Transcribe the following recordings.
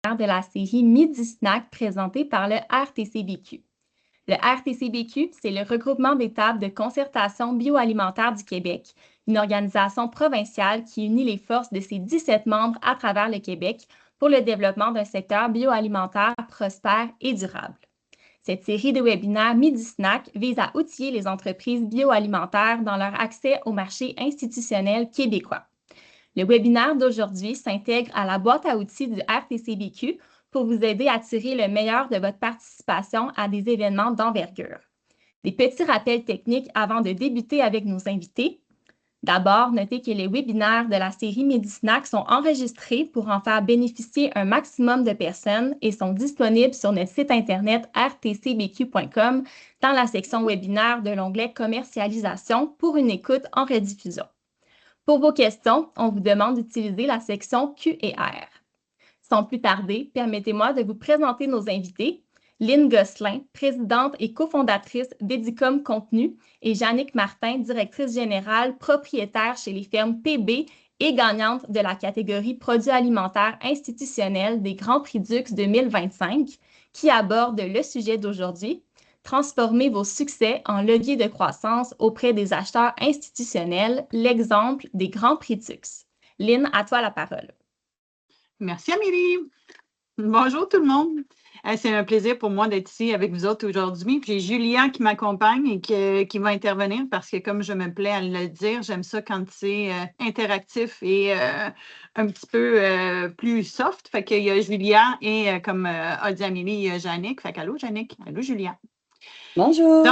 de la série Midi Snack présentée par le RTCBQ. Le RTCBQ, c'est le regroupement des tables de concertation bioalimentaire du Québec, une organisation provinciale qui unit les forces de ses 17 membres à travers le Québec pour le développement d'un secteur bioalimentaire prospère et durable. Cette série de webinaires Midi Snack vise à outiller les entreprises bioalimentaires dans leur accès au marché institutionnel québécois. Le webinaire d'aujourd'hui s'intègre à la boîte à outils du RTCBQ pour vous aider à tirer le meilleur de votre participation à des événements d'envergure. Des petits rappels techniques avant de débuter avec nos invités. D'abord, notez que les webinaires de la série Midi-Snack sont enregistrés pour en faire bénéficier un maximum de personnes et sont disponibles sur notre site internet rtcbq.com dans la section webinaire de l'onglet Commercialisation pour une écoute en rediffusion. Pour vos questions, on vous demande d'utiliser la section Q&R. Sans plus tarder, permettez-moi de vous présenter nos invités. Lynn Gosselin, présidente et cofondatrice d'Edicom Contenu, et Jannick Martin, directrice générale, propriétaire chez les fermes PB et gagnante de la catégorie Produits alimentaires institutionnels des Grands Prix Dux 2025, qui aborde le sujet d'aujourd'hui. Transformez vos succès en levier de croissance auprès des acheteurs institutionnels, l'exemple des Grands Prix Dux. Lynn, à toi la parole. Merci Amélie. Bonjour tout le monde. C'est un plaisir pour moi d'être ici avec vous autres aujourd'hui. Puis j'ai Julia qui m'accompagne et qui va intervenir parce que, comme je me plais à le dire, j'aime ça quand c'est interactif et un petit peu plus soft. Fait qu'il y a Julia et, comme a dit Amélie, il y a Jannick. Fait qu'allô Jannick, allô Julia. Bonjour.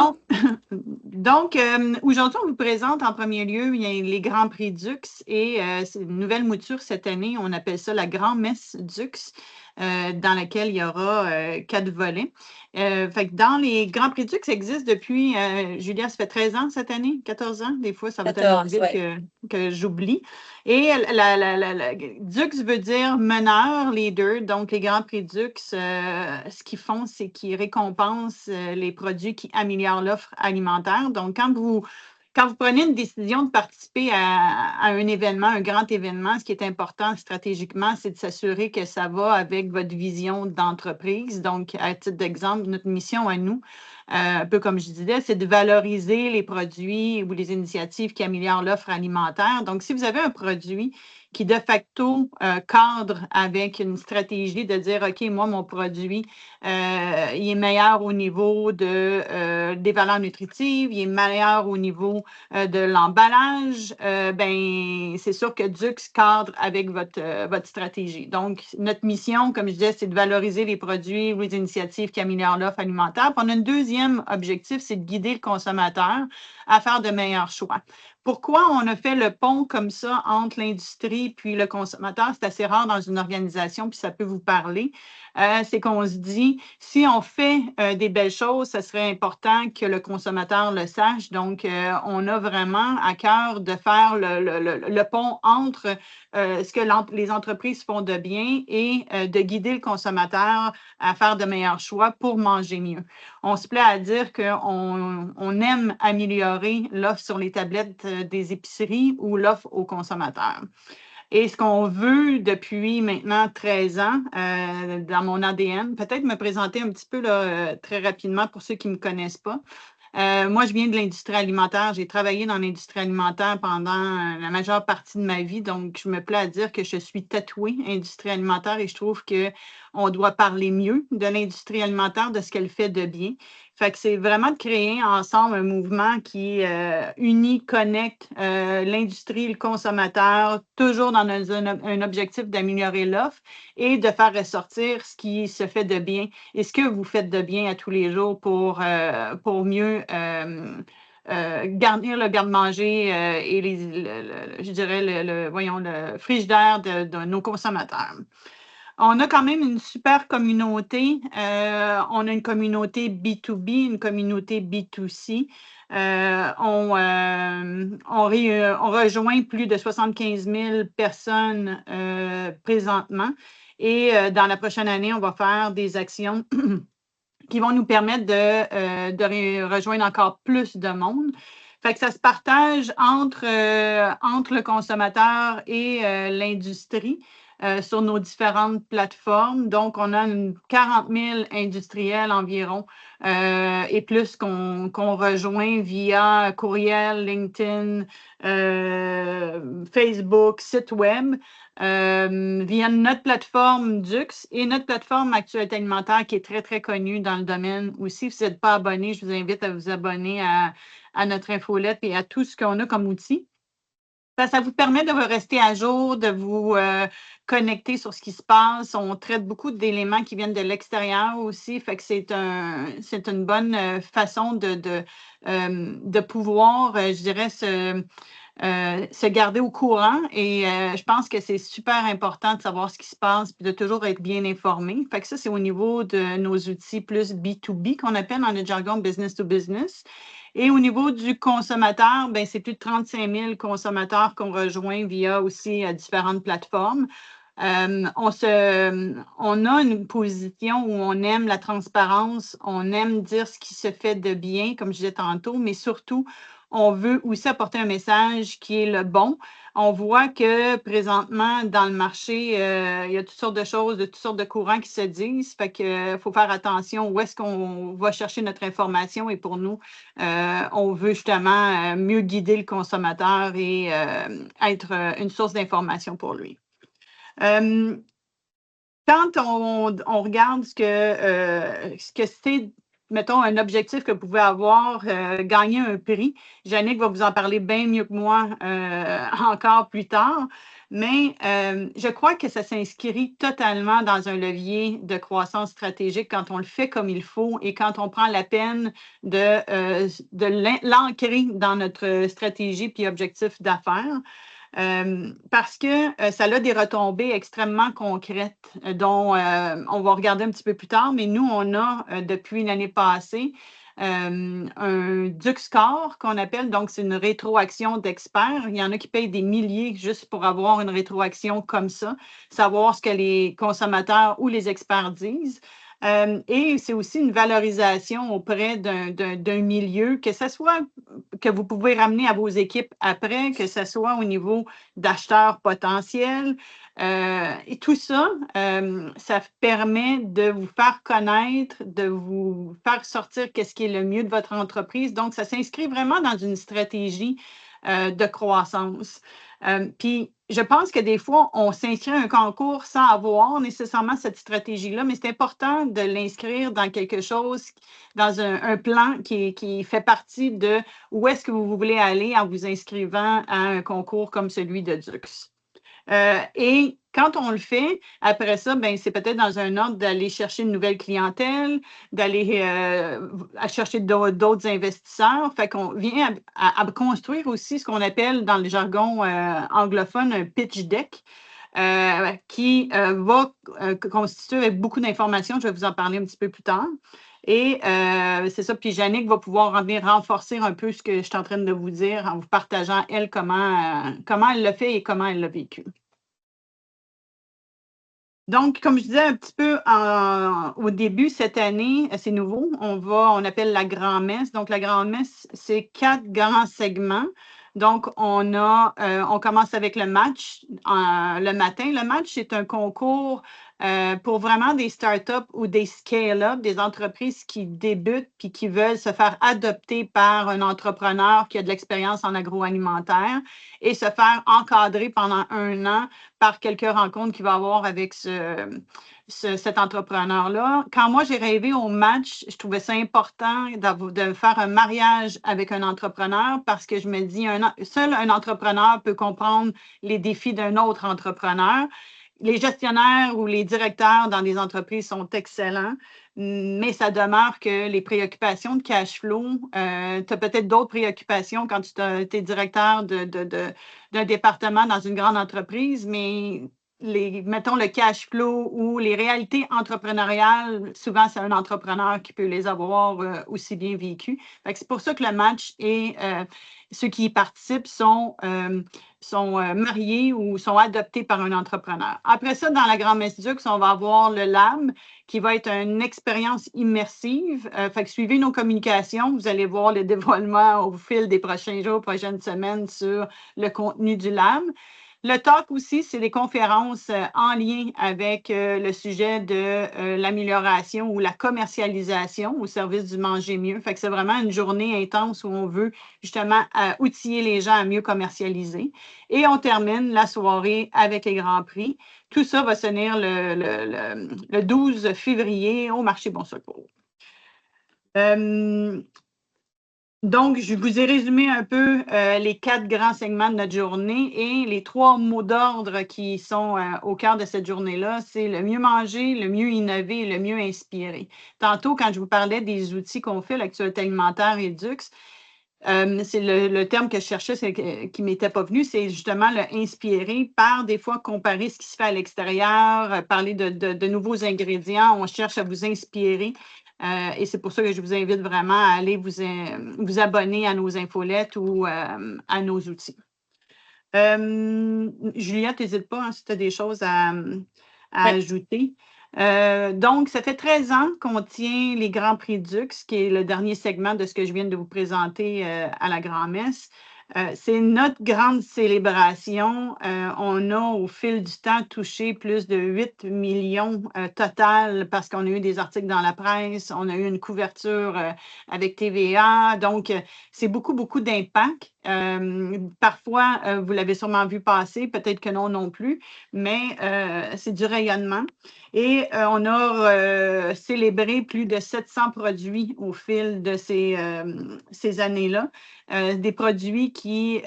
Donc aujourd'hui, on vous présente en premier lieu les Grands Prix Dux et c'est une nouvelle mouture cette année. On appelle ça la Grand-Messe Dux, dans laquelle il y aura 4 volets. Fait que dans les Grands Prix Dux, ça existe depuis, Julia, ça fait 13 ans cette année, 14 ans. Des fois, ça va tellement vite que j'oublie. Et Dux veut dire meneur, leader. Donc, les Grands Prix Dux, ce qu'ils font, c'est qu'ils récompensent les produits qui améliorent l'offre alimentaire. Donc, quand vous prenez une décision de participer à un événement, un grand événement, ce qui est important stratégiquement, c'est de s'assurer que ça va avec votre vision d'entreprise. Donc, à titre d'exemple, notre mission à nous, un peu comme je disais, c'est de valoriser les produits ou les initiatives qui améliorent l'offre alimentaire. Donc, si vous avez un produit qui de facto cadre avec une stratégie de dire, OK, moi, mon produit, il est meilleur au niveau des valeurs nutritives, il est meilleur au niveau de l'emballage, ben c'est sûr que Dux cadre avec votre stratégie. Donc, notre mission, comme je disais, c'est de valoriser les produits ou les initiatives qui améliorent l'offre alimentaire. Puis on a un deuxième objectif, c'est de guider le consommateur à faire de meilleurs choix. Pourquoi on a fait le pont comme ça entre l'industrie puis le consommateur? C'est assez rare dans une organisation, puis ça peut vous parler. C'est qu'on se dit, si on fait des belles choses, ce serait important que le consommateur le sache. Donc, on a vraiment à cœur de faire le pont entre ce que les entreprises font de bien et de guider le consommateur à faire de meilleurs choix pour manger mieux. On se plaît à dire qu'on aime améliorer l'offre sur les tablettes des épiceries ou l'offre aux consommateurs. Et ce qu'on veut depuis maintenant 13 ans dans mon ADN, peut-être me présenter un petit peu là, très rapidement pour ceux qui ne me connaissent pas. Moi, je viens de l'industrie alimentaire. J'ai travaillé dans l'industrie alimentaire pendant la majeure partie de ma vie. Donc, je me plais à dire que je suis tatouée industrie alimentaire et je trouve qu'on doit parler mieux de l'industrie alimentaire, de ce qu'elle fait de bien. Fait que c'est vraiment de créer ensemble un mouvement qui unit, connecte l'industrie, le consommateur, toujours dans un objectif d'améliorer l'offre et de faire ressortir ce qui se fait de bien et ce que vous faites de bien à tous les jours pour mieux garnir le garde-manger et je dirais le frigidaire de nos consommateurs. On a quand même une super communauté. On a une communauté B2B, une communauté B2C. On rejoint plus de 75 000 personnes présentement. Et dans la prochaine année, on va faire des actions qui vont nous permettre de rejoindre encore plus de monde. Fait que ça se partage entre le consommateur et l'industrie. sur nos différentes plateformes. Donc, on a 40 000 industriels environ et plus qu'on rejoint via courriel, LinkedIn, Facebook, site web, via notre plateforme Dux et notre plateforme Actualité alimentaire qui est très, très connue dans le domaine aussi. Si vous n'êtes pas abonné, je vous invite à vous abonner à notre infolette et à tout ce qu'on a comme outil. Ça vous permet de rester à jour, de vous connecter sur ce qui se passe. On traite beaucoup d'éléments qui viennent de l'extérieur aussi. Fait que c'est une bonne façon de pouvoir, je dirais, se garder au courant. Et je pense que c'est super important de savoir ce qui se passe et de toujours être bien informé. Fait que ça, c'est au niveau de nos outils plus B2B qu'on appelle dans le jargon business to business. Et au niveau du consommateur, ben, c'est plus de 35 000 consommateurs qu'on rejoint via aussi différentes plateformes. On a une position où on aime la transparence, on aime dire ce qui se fait de bien, comme je disais tantôt, mais surtout, on veut aussi apporter un message qui est le bon. On voit que présentement, dans le marché, il y a toutes sortes de choses, de toutes sortes de courants qui se disent. Fait qu'il faut faire attention où est-ce qu'on va chercher notre information. Et pour nous, on veut justement mieux guider le consommateur et être une source d'information pour lui. Quand on regarde ce que c'est, mettons, un objectif que vous pouvez avoir, gagner un prix, Jannick va vous en parler bien mieux que moi encore plus tard, mais je crois que ça s'inscrit totalement dans un levier de croissance stratégique quand on le fait comme il faut et quand on prend la peine de l'ancrer dans notre stratégie puis objectif d'affaires. Parce que ça a des retombées extrêmement concrètes dont on va regarder un petit peu plus tard, mais nous, on a depuis l'année passée un Dux Score qu'on appelle, donc c'est une rétroaction d'experts. Il y en a qui payent des milliers juste pour avoir une rétroaction comme ça, savoir ce que les consommateurs ou les experts disent. Et c'est aussi une valorisation auprès d'un milieu, que ce soit que vous pouvez ramener à vos équipes après, que ce soit au niveau d'acheteurs potentiels. Et tout ça, ça permet de vous faire connaître, de vous faire sortir qu'est-ce qui est le mieux de votre entreprise. Donc, ça s'inscrit vraiment dans une stratégie de croissance. Puis, je pense que des fois, on s'inscrit à un concours sans avoir nécessairement cette stratégie-là, mais c'est important de l'inscrire dans quelque chose, dans un plan qui fait partie de où est-ce que vous voulez aller en vous inscrivant à un concours comme celui de Dux. Et quand on le fait, après ça, ben, c'est peut-être dans un ordre d'aller chercher une nouvelle clientèle, d'aller chercher d'autres investisseurs. Fait qu'on vient à construire aussi ce qu'on appelle dans le jargon anglophone un pitch deck. Qui va constituer avec beaucoup d'informations. Je vais vous en parler un petit peu plus tard. Et c'est ça. Puis Jannick va pouvoir venir renforcer un peu ce que je suis en train de vous dire en vous partageant, elle, comment elle l'a fait et comment elle l'a vécu. Donc, comme je disais un petit peu au début, cette année, c'est nouveau. On appelle la grand-messe. Donc, la grand-messe, c'est 4 grands segments. Donc, on commence avec le match le matin. Le match, c'est un concours pour vraiment des startups ou des scale-up, des entreprises qui débutent puis qui veulent se faire adopter par un entrepreneur qui a de l'expérience en agroalimentaire et se faire encadrer pendant 1 an par quelques rencontres qu'il va avoir avec cet entrepreneur-là. Quand moi, j'ai rêvé au match, je trouvais ça important de faire un mariage avec un entrepreneur parce que je me dis, seul un entrepreneur peut comprendre les défis d'un autre entrepreneur. Les gestionnaires ou les directeurs dans des entreprises sont excellents, mais ça demeure que les préoccupations de cash flow, tu as peut-être d'autres préoccupations quand tu es directeur d'un département dans une grande entreprise, mais mettons le cash flow ou les réalités entrepreneuriales, souvent c'est un entrepreneur qui peut les avoir aussi bien vécues. C'est pour ça que le match et ceux qui y participent sont mariés ou sont adoptés par un entrepreneur. Après ça, dans la Grand-Messe Dux, on va avoir le lab qui va être une expérience immersive. Fait que suivez nos communications, vous allez voir le dévoilement au fil des prochains jours, prochaines semaines sur le contenu du lab. Le talk aussi, c'est des conférences en lien avec le sujet de l'amélioration ou la commercialisation au service du manger mieux. Fait que c'est vraiment une journée intense où on veut justement outiller les gens à mieux commercialiser. Et on termine la soirée avec les Grands Prix. Tout ça va se tenir le 12 février au marché Bon Secours. Donc, je vous ai résumé un peu les 4 grands segments de notre journée et les 3 mots d'ordre qui sont au cœur de cette journée-là, c'est le mieux manger, le mieux innover et le mieux inspirer. Tantôt, quand je vous parlais des outils qu'on fait, l'actualité alimentaire et Dux, c'est le terme que je cherchais, qui ne m'était pas venu, c'est justement le inspirer par des fois comparer ce qui se fait à l'extérieur, parler de nouveaux ingrédients. On cherche à vous inspirer. Et c'est pour ça que je vous invite vraiment à aller vous abonner à nos infolettes ou à nos outils. Juliette, n'hésite pas si tu as des choses à ajouter. Donc, ça fait 13 ans qu'on tient les Grands Prix Dux, qui est le dernier segment de ce que je viens de vous présenter à la grand-messe. C'est notre grande célébration. On a, au fil du temps, touché plus de 8 millions total parce qu'on a eu des articles dans la presse, on a eu une couverture avec TVA. Donc, c'est beaucoup, beaucoup d'impact. Parfois, vous l'avez sûrement vu passer, peut-être que non plus, mais c'est du rayonnement. Et on a célébré plus de 700 produits au fil de ces années-là. Des produits qui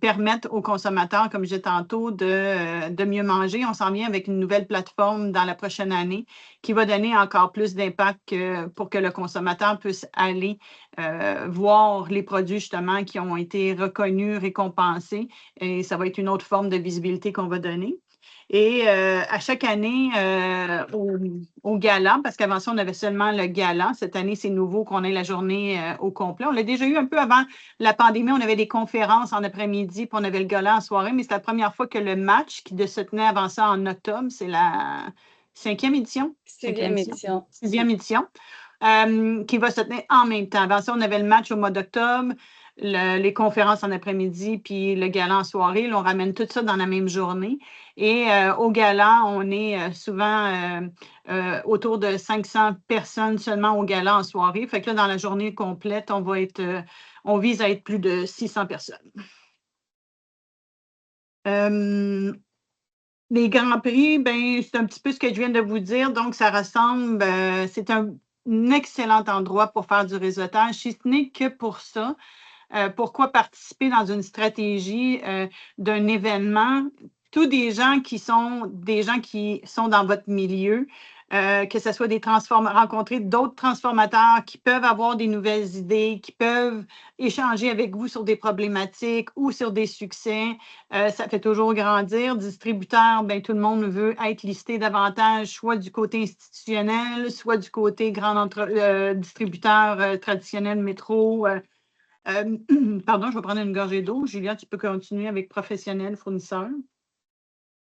permettent aux consommateurs, comme je disais tantôt, de mieux manger. On s'en vient avec une nouvelle plateforme dans la prochaine année qui va donner encore plus d'impact pour que le consommateur puisse aller voir les produits justement qui ont été reconnus, récompensés. Et ça va être une autre forme de visibilité qu'on va donner. Et à chaque année, au gala, parce qu'avant ça, on avait seulement le gala. Cette année, c'est nouveau qu'on ait la journée au complet. On l'a déjà eu un peu avant la pandémie. On avait des conférences en après-midi, puis on avait le gala en soirée, mais c'est la première fois que le match qui se tenait avant ça en octobre, c'est la 5e édition? 6e édition. 6e édition, qui va se tenir en même temps. Avant ça, on avait le match au mois d'octobre, les conférences en après-midi, puis le gala en soirée. Là, on ramène tout ça dans la même journée. Et au gala, on est souvent autour de 500 personnes seulement au gala en soirée. Fait que là, dans la journée complète, on vise à être plus de 600 personnes. Les Grands Prix, ben, c'est un petit peu ce que je viens de vous dire. Donc, ça ressemble, c'est un excellent endroit pour faire du réseautage, si ce n'est que pour ça. Pourquoi participer dans une stratégie d'un événement? Tous des gens qui sont dans votre milieu, que ce soit rencontrer d'autres transformateurs qui peuvent avoir des nouvelles idées, qui peuvent échanger avec vous sur des problématiques ou sur des succès. Ça fait toujours grandir. Distributeur, ben, tout le monde veut être listé davantage, soit du côté institutionnel, soit du côté grand distributeur traditionnel métro. Pardon, je vais prendre une gorgée d'eau. Julia, tu peux continuer avec professionnel, fournisseur.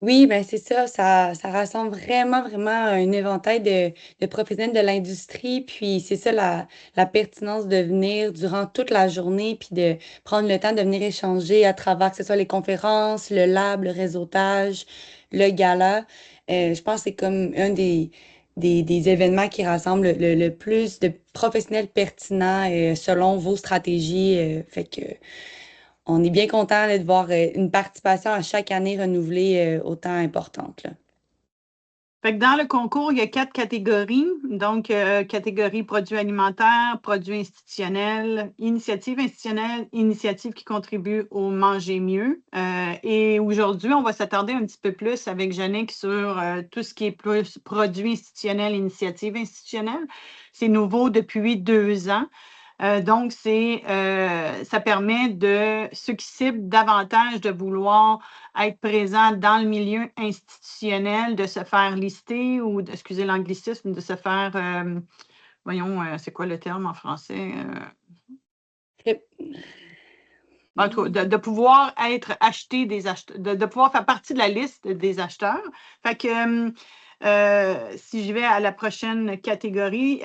Oui, ben c'est ça, ça rassemble vraiment, vraiment un éventail de professionnels de l'industrie. Puis c'est ça la pertinence de venir durant toute la journée, puis de prendre le temps de venir échanger à travers que ce soit les conférences, le lab, le réseautage, le gala. Je pense que c'est comme un des événements qui rassemble le plus de professionnels pertinents selon vos stratégies. Fait que on est bien content de voir une participation à chaque année renouvelée autant importante, là. Fait que dans le concours, il y a 4 catégories. Donc, catégorie produits alimentaires, produits institutionnels, initiative institutionnelle, initiative qui contribue au manger mieux. Et aujourd'hui, on va s'attarder un petit peu plus avec Jannick sur tout ce qui est plus produits institutionnels, initiative institutionnelle. C'est nouveau depuis 2 ans. Donc, ça permet de ceux qui ciblent davantage de vouloir être présents dans le milieu institutionnel, de se faire lister ou, excusez l'anglicisme, de se faire, voyons, c'est quoi le terme en français? En tout cas, de pouvoir être acheté de pouvoir faire partie de la liste des acheteurs. Fait que si je vais à la prochaine catégorie,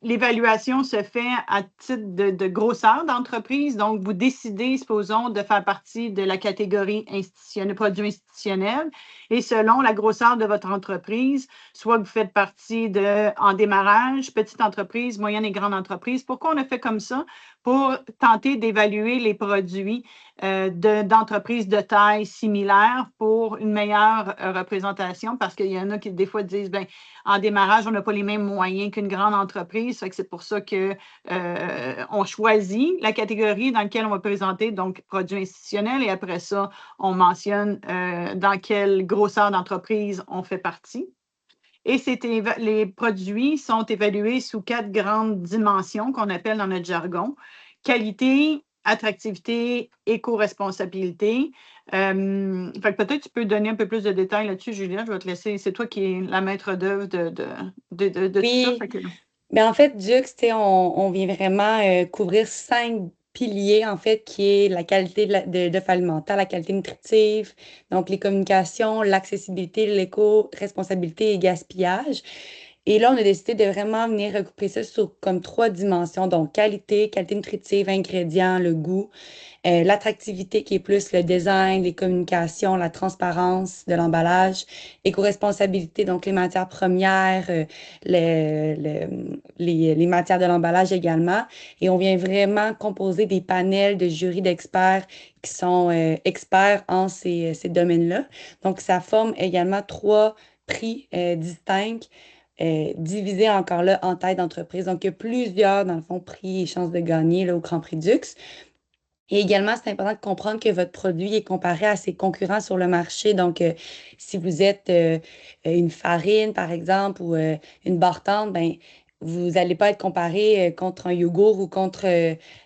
l'évaluation se fait à titre de grosseur d'entreprise. Donc, vous décidez, supposons, de faire partie de la catégorie institutionnelle, produits institutionnels. Et selon la grosseur de votre entreprise, soit vous faites partie en démarrage, petite entreprise, moyenne et grande entreprise. Pourquoi on a fait comme ça? Pour tenter d'évaluer les produits d'entreprises de taille similaire pour une meilleure représentation, parce qu'il y en a qui, des fois, disent, bien, en démarrage, on n'a pas les mêmes moyens qu'une grande entreprise. C'est pour ça qu'on choisit la catégorie dans laquelle on va présenter, donc, produits institutionnels, et après ça, on mentionne dans quelle grosseur d'entreprise on fait partie. Et les produits sont évalués sous 4 grandes dimensions qu'on appelle dans notre jargon: qualité, attractivité, éco-responsabilité. Peut-être tu peux donner un peu plus de détails là-dessus, Julia. Je vais te laisser. C'est toi qui es la maître d'œuvre de tout ça. En fait, Dux, on vient vraiment couvrir 5 piliers, en fait, qui est la qualité de l'offre alimentaire, la qualité nutritive, donc les communications, l'accessibilité, l'éco-responsabilité et gaspillage. Et là, on a décidé de vraiment venir recouper ça sur comme 3 dimensions, donc qualité nutritive, ingrédients, le goût, l'attractivité qui est plus le design, les communications, la transparence de l'emballage, éco-responsabilité, donc les matières premières, les matières de l'emballage également. Et on vient vraiment composer des panels de jurys d'experts qui sont experts en ces domaines-là. Donc, ça forme également 3 prix distincts. Divisés encore là en taille d'entreprise. Donc, il y a plusieurs, dans le fond, prix et chances de gagner là, au Grand Prix Dux. Et également, c'est important de comprendre que votre produit est comparé à ses concurrents sur le marché. Donc, si vous êtes une farine, par exemple, ou une barre-tendre, ben, vous n'allez pas être comparé contre un yogourt ou contre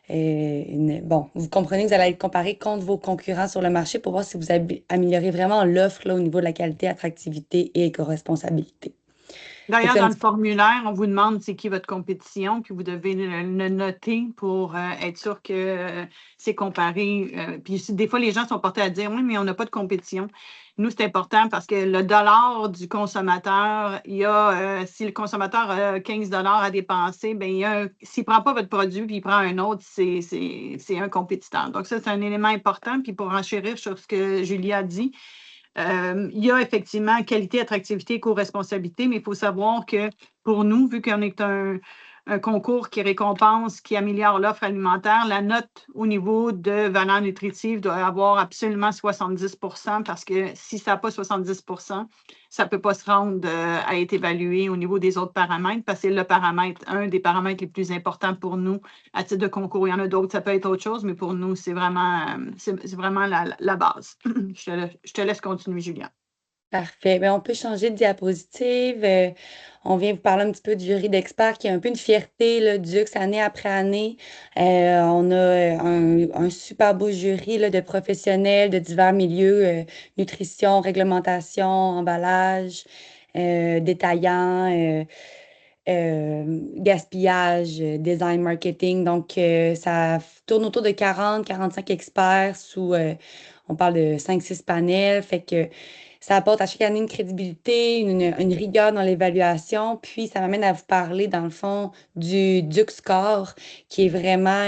Bon, vous comprenez que vous allez être comparé contre vos concurrents sur le marché pour voir si vous améliorez vraiment l'offre là, au niveau de la qualité, attractivité et éco-responsabilité. D'ailleurs, dans le formulaire, on vous demande c'est qui votre compétition, puis vous devez le noter pour être sûr que c'est comparé. Puis des fois, les gens sont portés à dire oui, mais on n'a pas de compétition. Nous, c'est important parce que le dollar du consommateur, si le consommateur a 15 $ à dépenser, bien, s'il ne prend pas votre produit puis il prend un autre, c'est un compétiteur. Donc, ça, c'est un élément important. Puis pour enchérir sur ce que Julia a dit, il y a effectivement qualité, attractivité, éco-responsabilité, mais il faut savoir que pour nous, vu qu'on est un concours qui récompense, qui améliore l'offre alimentaire, la note au niveau de valeur nutritive doit avoir absolument 70 % parce que si ça n'a pas 70 %, ça ne peut pas se rendre à être évalué au niveau des autres paramètres parce que c'est un des paramètres les plus importants pour nous à titre de concours. Il y en a d'autres, ça peut être autre chose, mais pour nous, c'est vraiment la base. Je te laisse continuer, Julia. Parfait. Bien, on peut changer de diapositive. On vient vous parler un petit peu du jury d'experts qui est un peu une fierté là, du luxe année après année. On a un super beau jury là, de professionnels de divers milieux, nutrition, réglementation, emballage, détaillant, gaspillage, design, marketing. Donc, ça tourne autour de 40-45 experts on parle de 5-6 panels. Fait que ça apporte à chaque année une crédibilité, une rigueur dans l'évaluation. Puis, ça m'amène à vous parler, dans le fond, du Dux Score, qui est vraiment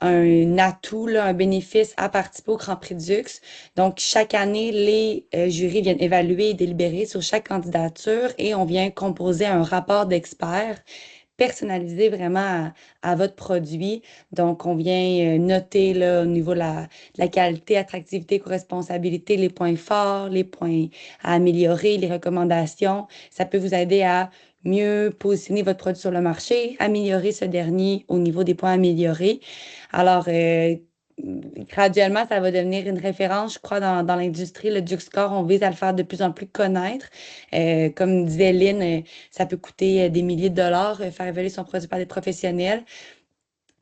un atout, là, un bénéfice à participer au Grand Prix Dux. Donc, chaque année, les jurys viennent évaluer et délibérer sur chaque candidature et on vient composer un rapport d'experts personnalisé vraiment à votre produit. Donc, on vient noter là, au niveau de la qualité, attractivité, co-responsabilité, les points forts, les points à améliorer, les recommandations. Ça peut vous aider à mieux positionner votre produit sur le marché, améliorer ce dernier au niveau des points améliorés. Alors, graduellement, ça va devenir une référence, je crois, dans l'industrie. Le Dux Score, on vise à le faire de plus en plus connaître. Comme disait Lynn, ça peut coûter des milliers de dollars faire évaluer son produit par des professionnels.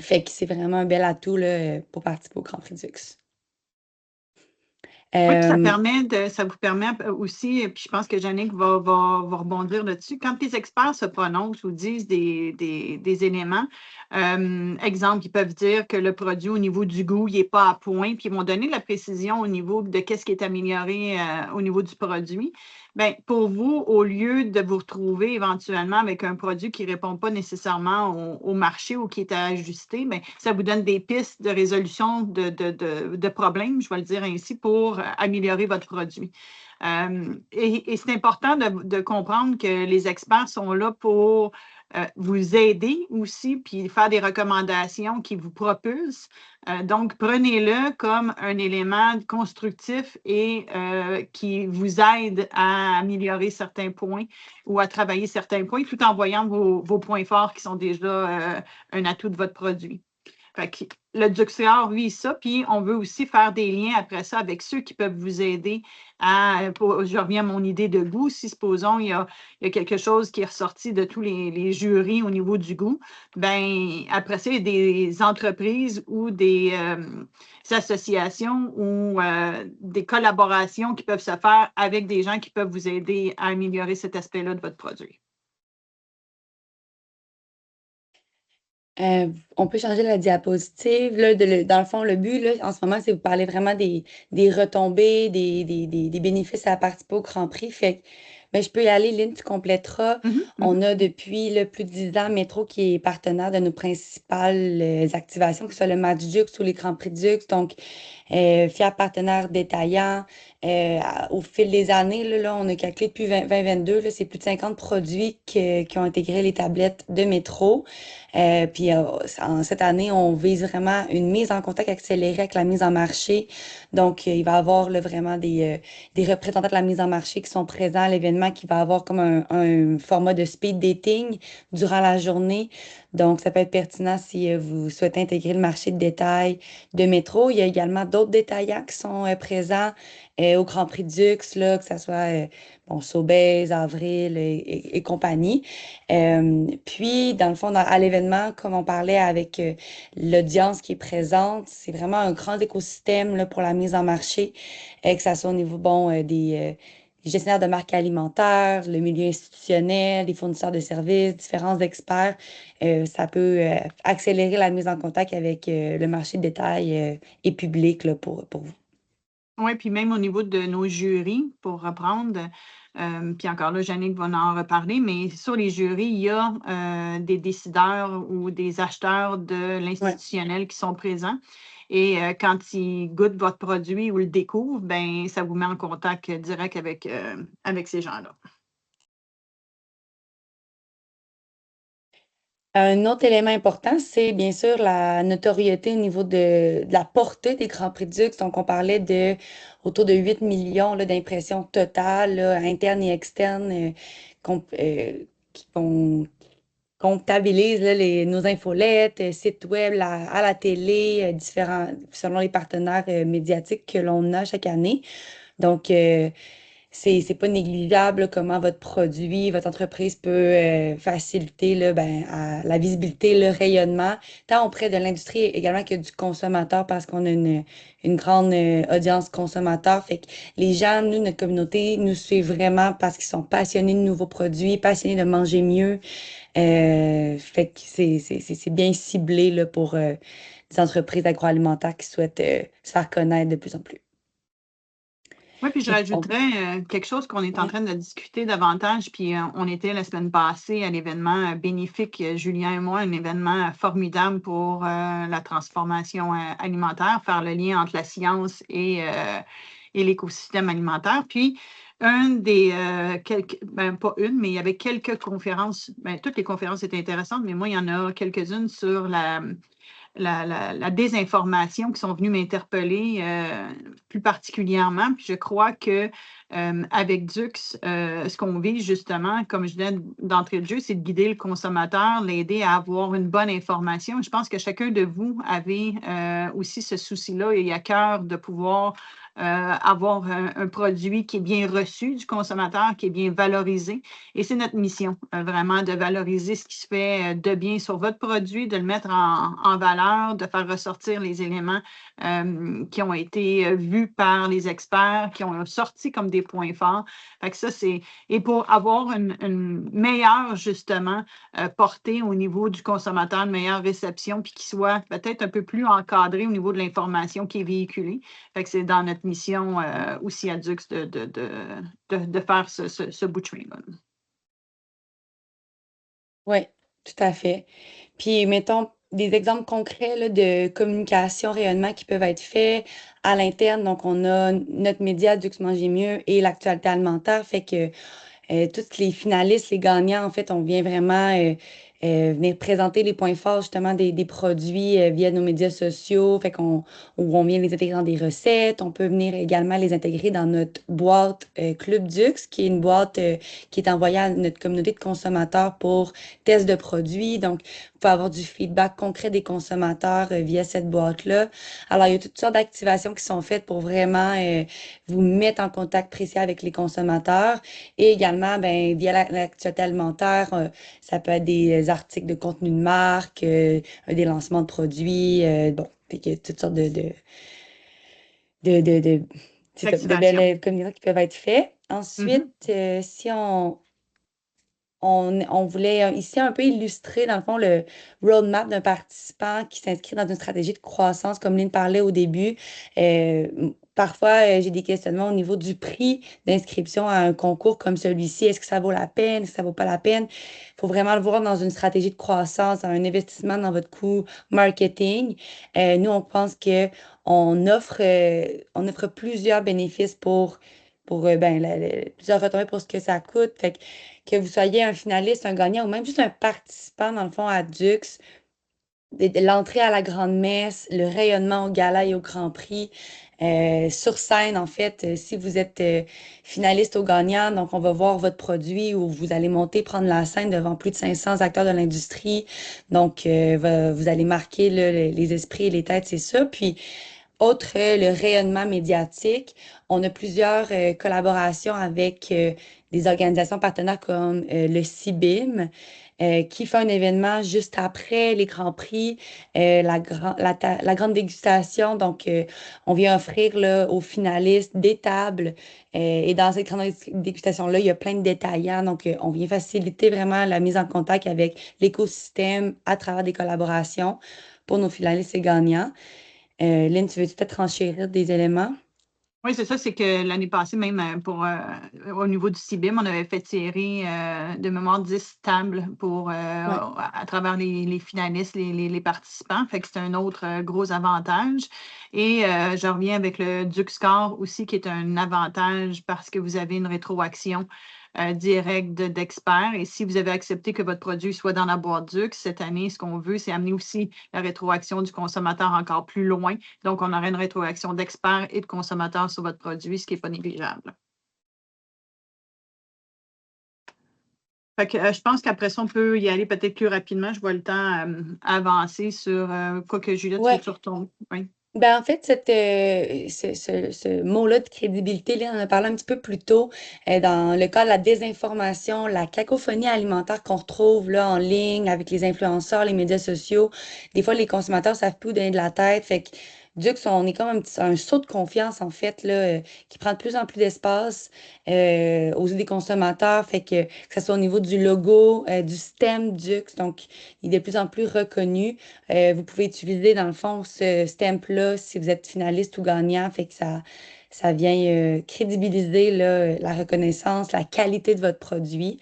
Fait que c'est vraiment un bel atout là, pour participer au Grand Prix Dux. Oui, puis ça vous permet aussi, puis je pense que Jannick va rebondir là-dessus. Quand les experts se prononcent ou disent des éléments, exemple, ils peuvent dire que le produit au niveau du goût, il n'est pas à point, puis ils vont donner de la précision au niveau de qu'est-ce qui est amélioré au niveau du produit. Bien, pour vous, au lieu de vous retrouver éventuellement avec un produit qui ne répond pas nécessairement au marché ou qui est à ajuster, bien, ça vous donne des pistes de résolution de problèmes, je vais le dire ainsi, pour améliorer votre produit. Et c'est important de comprendre que les experts sont là pour vous aider aussi, puis faire des recommandations qui vous propulsent. Donc, prenez-le comme un élément constructif et qui vous aide à améliorer certains points ou à travailler certains points, tout en voyant vos points forts qui sont déjà un atout de votre produit. Fait que le Duxéor, oui, ça. Puis, on veut aussi faire des liens après ça avec ceux qui peuvent vous aider je reviens à mon idée de goût. Si, supposons, il y a quelque chose qui est ressorti de tous les jurys au niveau du goût, bien, après ça, il y a des entreprises ou des associations ou des collaborations qui peuvent se faire avec des gens qui peuvent vous aider à améliorer cet aspect-là de votre produit. On peut changer la diapositive. Là, dans le fond, le but, là, en ce moment, c'est de vous parler vraiment des retombées, des bénéfices à participer au Grand Prix. Fait que, ben, je peux y aller, Lynn, tu compléteras. On a depuis plus de 10 ans Métro qui est partenaire de nos principales activations, que ce soit le match Dux ou les Grands Prix Dux. Donc, fier partenaire détaillant. Au fil des années, là, on a calculé depuis 2022, là, c'est plus de 50 produits qui ont intégré les tablettes de Métro. Puis en cette année, on vise vraiment une mise en contact accélérée avec la mise en marché. Donc, il va y avoir là, vraiment des représentants de la mise en marché qui sont présents à l'événement, qui va avoir comme un format de speed dating durant la journée. Donc, ça peut être pertinent si vous souhaitez intégrer le marché de détail de Métro. Il y a également d'autres détaillants qui sont présents au Grand Prix Dux, là, que ce soit bon, Sobeys, Avril et compagnie. Puis, dans le fond, à l'événement, comme on parlait avec l'audience qui est présente, c'est vraiment un grand écosystème là, pour la mise en marché, que ça soit au niveau des gestionnaires de marques alimentaires, le milieu institutionnel, les fournisseurs de services, différents experts. Ça peut accélérer la mise en contact avec le marché de détail et public là, pour vous. Oui, puis même au niveau de nos jurys, pour reprendre, puis encore là, Jannick va en reparler, mais sur les jurys, il y a des décideurs ou des acheteurs de l'institutionnel qui sont présents. Et quand ils goûtent votre produit ou le découvrent, ben ça vous met en contact direct avec ces gens-là. Un autre élément important, c'est bien sûr la notoriété au niveau de la portée des Grands Prix Dux. Donc, on parlait de autour de 8 millions là, d'impressions totales, là, internes et externes, qui comptabilisent là, nos infolettes, sites web, à la télé, différents, selon les partenaires médiatiques que l'on a chaque année. Donc, c'est pas négligeable là, comment votre produit, votre entreprise peut faciliter là, la visibilité, le rayonnement, tant auprès de l'industrie également que du consommateur, parce qu'on a une grande audience consommateur. Fait que les gens, nous, notre communauté, nous suivent vraiment parce qu'ils sont passionnés de nouveaux produits, passionnés de manger mieux. Fait que c'est bien ciblé là, pour des entreprises agroalimentaires qui souhaitent se faire connaître de plus en plus. Oui, puis je rajouterais quelque chose qu'on est en train de discuter davantage, puis on était la semaine passée à l'événement bénéfique, Julien et moi, un événement formidable pour la transformation alimentaire, faire le lien entre la science et l'écosystème alimentaire. Puis, pas une, mais il y avait quelques conférences, toutes les conférences étaient intéressantes, mais moi, il y en a quelques-unes sur la désinformation qui sont venues m'interpeller plus particulièrement. Puis je crois que avec Dux, ce qu'on vise justement, comme je disais d'entrée de jeu, c'est de guider le consommateur, l'aider à avoir une bonne information. Je pense que chacun de vous avait aussi ce souci-là et à cœur de pouvoir avoir un produit qui est bien reçu du consommateur, qui est bien valorisé. Et c'est notre mission, vraiment, de valoriser ce qui se fait de bien sur votre produit, de le mettre en valeur, de faire ressortir les éléments qui ont été vus par les experts, qui ont sorti comme des points forts. Fait que ça, et pour avoir une meilleure, justement, portée au niveau du consommateur, une meilleure réception, puis qui soit peut-être un peu plus encadré au niveau de l'information qui est véhiculée. Fait que c'est dans notre notre mission aussi à Dux de faire ce bout de chemin-là. Oui, tout à fait. Puis, mettons des exemples concrets là, de communication, rayonnement qui peuvent être faits à l'interne. Donc, on a notre média Dux Manger Mieux et l'actualité alimentaire. Fait que tous les finalistes, les gagnants, en fait, on vient vraiment venir présenter les points forts justement des produits via nos médias sociaux. Fait qu'on où on vient les intégrer dans des recettes. On peut venir également les intégrer dans notre boîte Club Dux, qui est une boîte qui est envoyée à notre communauté de consommateurs pour test de produits. Donc, vous pouvez avoir du feedback concret des consommateurs via cette boîte-là. Alors, il y a toutes sortes d'activations qui sont faites pour vraiment vous mettre en contact précis avec les consommateurs. Et également, ben, via l'actualité alimentaire, ça peut être des articles de contenu de marque, des lancements de produits, bon, fait que toutes sortes de, c'est ça, de L'activation. belles communications qui peuvent être faites. Ensuite, si on voulait ici un peu illustrer, dans le fond, le roadmap d'un participant qui s'inscrit dans une stratégie de croissance, comme Lynn parlait au début. Parfois, j'ai des questionnements au niveau du prix d'inscription à un concours comme celui-ci. Est-ce que ça vaut la peine? Est-ce que ça vaut pas la peine? Il faut vraiment le voir dans une stratégie de croissance, un investissement dans votre coût marketing. Nous, on pense que on offre plusieurs bénéfices pour plusieurs retombées pour ce que ça coûte. Fait que vous soyez un finaliste, un gagnant ou même juste un participant, dans le fond, à Dux, l'entrée à la grande messe, le rayonnement au gala et au Grand Prix, sur scène, en fait, si vous êtes finaliste ou gagnant, donc on va voir votre produit où vous allez monter, prendre la scène devant plus de 500 acteurs de l'industrie. Donc, vous allez marquer là, les esprits et les têtes, c'est ça. Puis, autre, le rayonnement médiatique. On a plusieurs collaborations avec des organisations partenaires comme le CIBIM, qui fait un événement juste après les Grands Prix, la grande dégustation. Donc, on vient offrir là, aux finalistes des tables. Et dans cette grande dégustation-là, il y a plein de détaillants. Donc, on vient faciliter vraiment la mise en contact avec l'écosystème à travers des collaborations pour nos finalistes et gagnants. Lynn, tu veux peut-être renchérir des éléments? Oui, c'est ça, c'est que l'année passée, même au niveau du CIBIM, on avait fait tirer de mémoire 10 tables pour, Ouais. à travers les finalistes, les participants. Fait que c'est un autre gros avantage. Et je reviens avec le DuxScore aussi, qui est un avantage parce que vous avez une rétroaction directe d'experts. Et si vous avez accepté que votre produit soit dans la boîte Dux, cette année, ce qu'on veut, c'est amener aussi la rétroaction du consommateur encore plus loin. Donc, on aurait une rétroaction d'experts et de consommateurs sur votre produit, ce qui n'est pas négligeable. Fait que, je pense qu'après ça, on peut y aller peut-être plus rapidement. Je vois le temps avancer sur quoi que Juliette, tu Ouais. veux-tu retourner? Oui. Ben, en fait, ce mot-là de crédibilité, là, on en a parlé un petit peu plus tôt, dans le cas de la désinformation, la cacophonie alimentaire qu'on retrouve là en ligne avec les influenceurs, les médias sociaux. Des fois, les consommateurs savent plus où donner de la tête. Fait que Dux, on est comme un saut de confiance, en fait, là, qui prend de plus en plus d'espace aux yeux des consommateurs. Fait que ce soit au niveau du logo, du stem Dux, donc il est de plus en plus reconnu. Vous pouvez utiliser, dans le fond, ce stamp-là si vous êtes finaliste ou gagnant. Fait que ça vient crédibiliser là, la reconnaissance, la qualité de votre produit.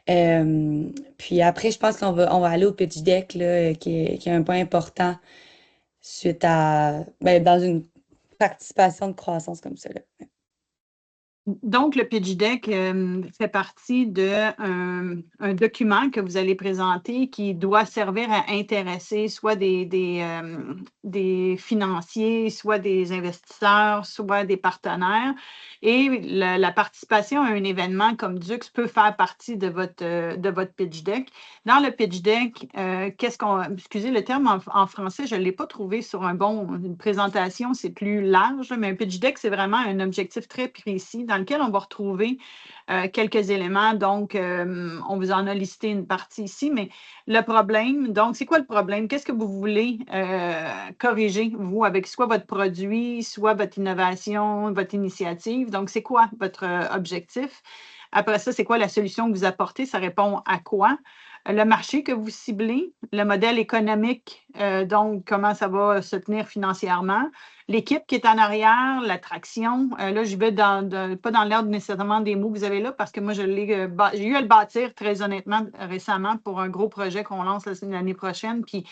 Puis après, je pense on va aller au pitch deck, là, qui est un point important suite à, dans une participation de croissance comme ça, là. Donc, le pitch deck fait partie d'un un document que vous allez présenter qui doit servir à intéresser soit des financiers, soit des investisseurs, soit des partenaires. Et la participation à un événement comme Dux peut faire partie de votre pitch deck. Dans le pitch deck, excusez le terme en français, je ne l'ai pas trouvé sur une présentation, c'est plus large, mais un pitch deck, c'est vraiment un objectif très précis dans lequel on va retrouver quelques éléments. Donc, on vous en a listé une partie ici, mais le problème, donc, c'est quoi le problème? Qu'est-ce que vous voulez corriger, vous, avec soit votre produit, soit votre innovation, votre initiative? Donc, c'est quoi votre objectif? Après ça, c'est quoi la solution que vous apportez? Ça répond à quoi? Le marché que vous ciblez, le modèle économique, donc comment ça va se tenir financièrement, l'équipe qui est en arrière, l'attraction. Là, je vais pas dans l'ordre nécessairement des mots que vous avez là, parce que moi, j'ai eu à le bâtir très honnêtement récemment pour un gros projet qu'on lance l'année prochaine. Puis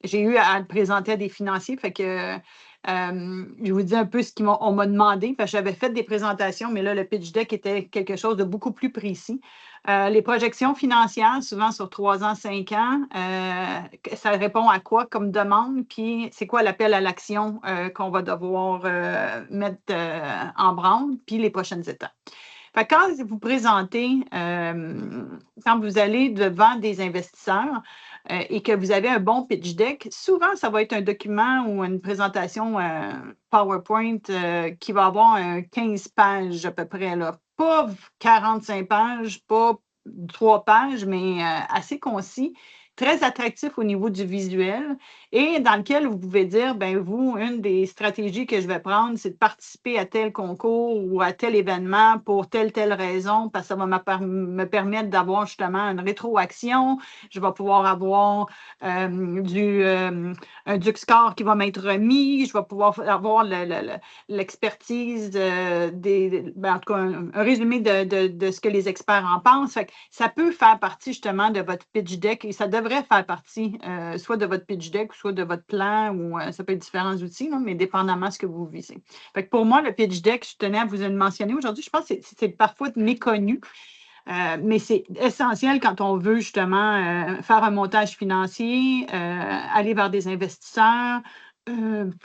j'ai eu à le présenter à des financiers. Fait que je vous dis un peu ce qu'on m'a demandé. Parce que j'avais fait des présentations, mais là, le pitch deck était quelque chose de beaucoup plus précis. Les projections financières, souvent sur 3 ans, 5 ans, ça répond à quoi comme demande, puis c'est quoi l'appel à l'action qu'on va devoir mettre en branle, puis les prochaines étapes. Fait que quand vous présentez, quand vous allez devant des investisseurs et que vous avez un bon pitch deck, souvent, ça va être un document ou une présentation PowerPoint qui va avoir 15 pages à peu près, là. Pas 45 pages, pas 3 pages, mais assez concis, très attractif au niveau du visuel et dans lequel vous pouvez dire, ben vous, une des stratégies que je vais prendre, c'est de participer à tel concours ou à tel événement pour telle raison, parce que ça va me permettre d'avoir justement une rétroaction. Je vais pouvoir avoir un Duc Score qui va m'être remis. Je vais pouvoir avoir l'expertise en tout cas, un résumé de ce que les experts en pensent. Fait que ça peut faire partie justement de votre pitch deck et ça devrait faire partie soit de votre pitch deck, soit de votre plan, ou ça peut être différents outils, là, mais dépendamment de ce que vous visez. Fait que pour moi, le pitch deck, je tenais à vous le mentionner aujourd'hui, je pense que c'est parfois méconnu. Mais c'est essentiel quand on veut justement faire un montage financier, aller vers des investisseurs,